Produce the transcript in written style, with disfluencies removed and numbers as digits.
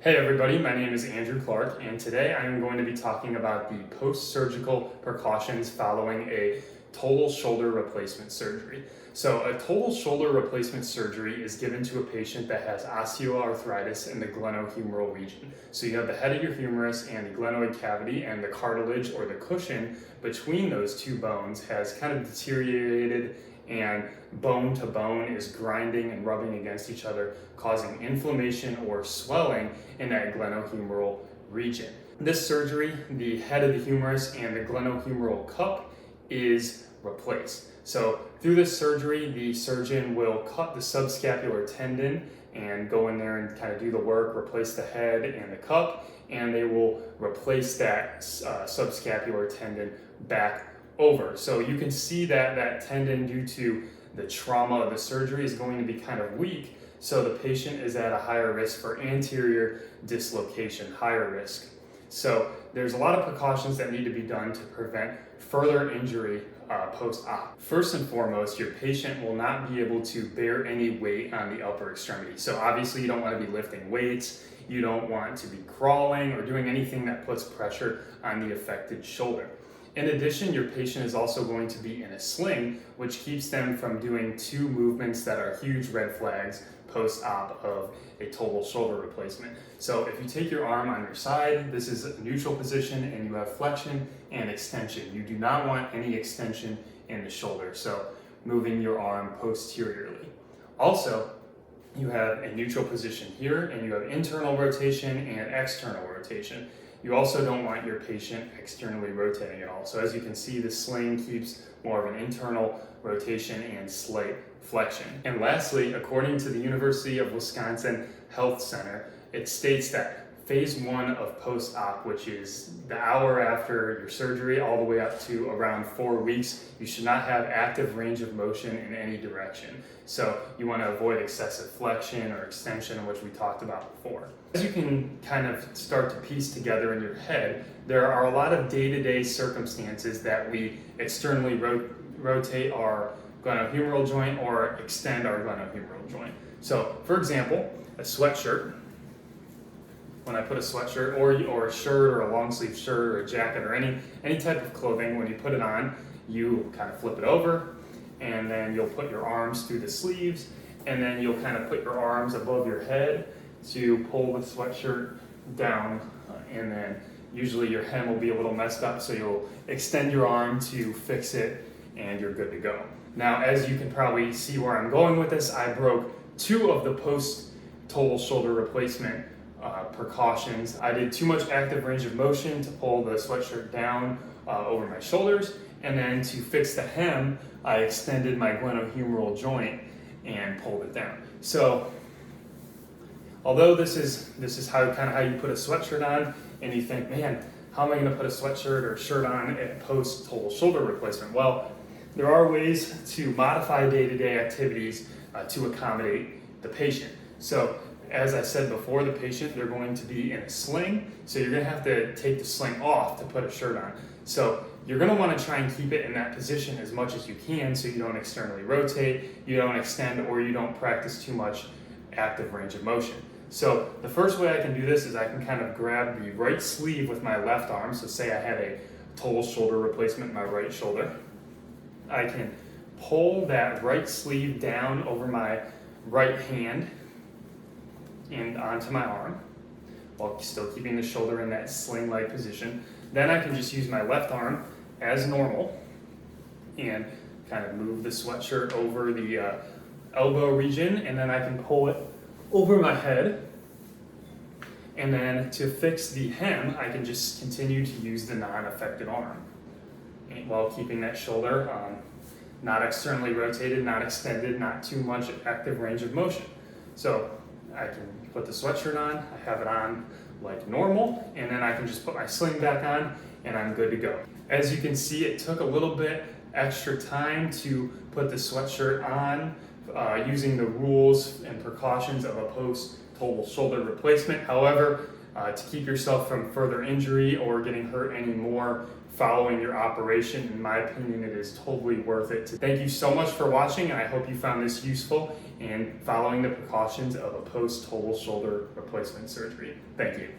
Hey everybody, my name is Andrew Clark, and today I am going to be talking about the post-surgical precautions following a total shoulder replacement surgery. So a total shoulder replacement surgery is given to a patient that has osteoarthritis in the glenohumeral region. So you have the head of your humerus and the glenoid cavity, and the cartilage or the cushion between those two bones has kind of deteriorated, and bone to bone is grinding and rubbing against each other, causing inflammation or swelling in that glenohumeral region. This surgery, the head of the humerus and the glenohumeral cup is replaced. So through this surgery, the surgeon will cut the subscapular tendon and go in there and kind of do the work, replace the head and the cup, and they will replace that subscapular tendon back over. So you can see that that tendon, due to the trauma of the surgery, is going to be kind of weak. So the patient is at a higher risk for anterior dislocation, higher risk. So there's a lot of precautions that need to be done to prevent further injury post-op. First and foremost, your patient will not be able to bear any weight on the upper extremity. So obviously you don't want to be lifting weights. You don't want to be crawling or doing anything that puts pressure on the affected shoulder. In addition, your patient is also going to be in a sling, which keeps them from doing two movements that are huge red flags post-op of a total shoulder replacement. So if you take your arm on your side, this is a neutral position, and you have flexion and extension. You do not want any extension in the shoulder, so moving your arm posteriorly. Also, you have a neutral position here, and you have internal rotation and external rotation. You also don't want your patient externally rotating at all. So as you can see, the sling keeps more of an internal rotation and slight flexion. And lastly, according to the University of Wisconsin Health Center, it states that phase 1 of post-op, which is the hour after your surgery all the way up to around 4 weeks, you should not have active range of motion in any direction. So you want to avoid excessive flexion or extension, which we talked about before. As you can kind of start to piece together in your head, there are a lot of day-to-day circumstances that we externally rotate our glenohumeral joint or extend our glenohumeral joint. So for example, a sweatshirt. When I put a sweatshirt or a shirt or a long sleeve shirt or a jacket or any type of clothing, when you put it on, you kind of flip it over, and then you'll put your arms through the sleeves, and then you'll kind of put your arms above your head to pull the sweatshirt down, and then usually your hem will be a little messed up, so you'll extend your arm to fix it, and you're good to go. Now, as you can probably see where I'm going with this, I broke 2 of the post-total shoulder replacement precautions. I did too much active range of motion to pull the sweatshirt down over my shoulders, and then to fix the hem, I extended my glenohumeral joint and pulled it down. So although this is how you put a sweatshirt on, and you think, man, how am I going to put a sweatshirt or shirt on at post-total shoulder replacement? Well, there are ways to modify day-to-day activities to accommodate the patient. So as I said before, the patient, they're going to be in a sling, so you're going to have to take the sling off to put a shirt on. So you're going to want to try and keep it in that position as much as you can, so you don't externally rotate, you don't extend, or you don't practice too much active range of motion. So the first way I can do this is I can kind of grab the right sleeve with my left arm. So say I had a total shoulder replacement in my right shoulder. I can pull that right sleeve down over my right hand and onto my arm, while still keeping the shoulder in that sling-like position. Then I can just use my left arm as normal and kind of move the sweatshirt over the elbow region, and then I can pull it over my head. And then to fix the hem, I can just continue to use the non-affected arm, and while keeping that shoulder not externally rotated, not extended, not too much active range of motion. So I can put the sweatshirt on, I have it on like normal, and then I can just put my sling back on, and I'm good to go. As you can see, it took a little bit extra time to put the sweatshirt on using the rules and precautions of a post-total shoulder replacement. However, to keep yourself from further injury or getting hurt anymore following your operation. In my opinion, it is totally worth it. Thank you so much for watching, and I hope you found this useful and following the precautions of a post-total shoulder replacement surgery. Thank you.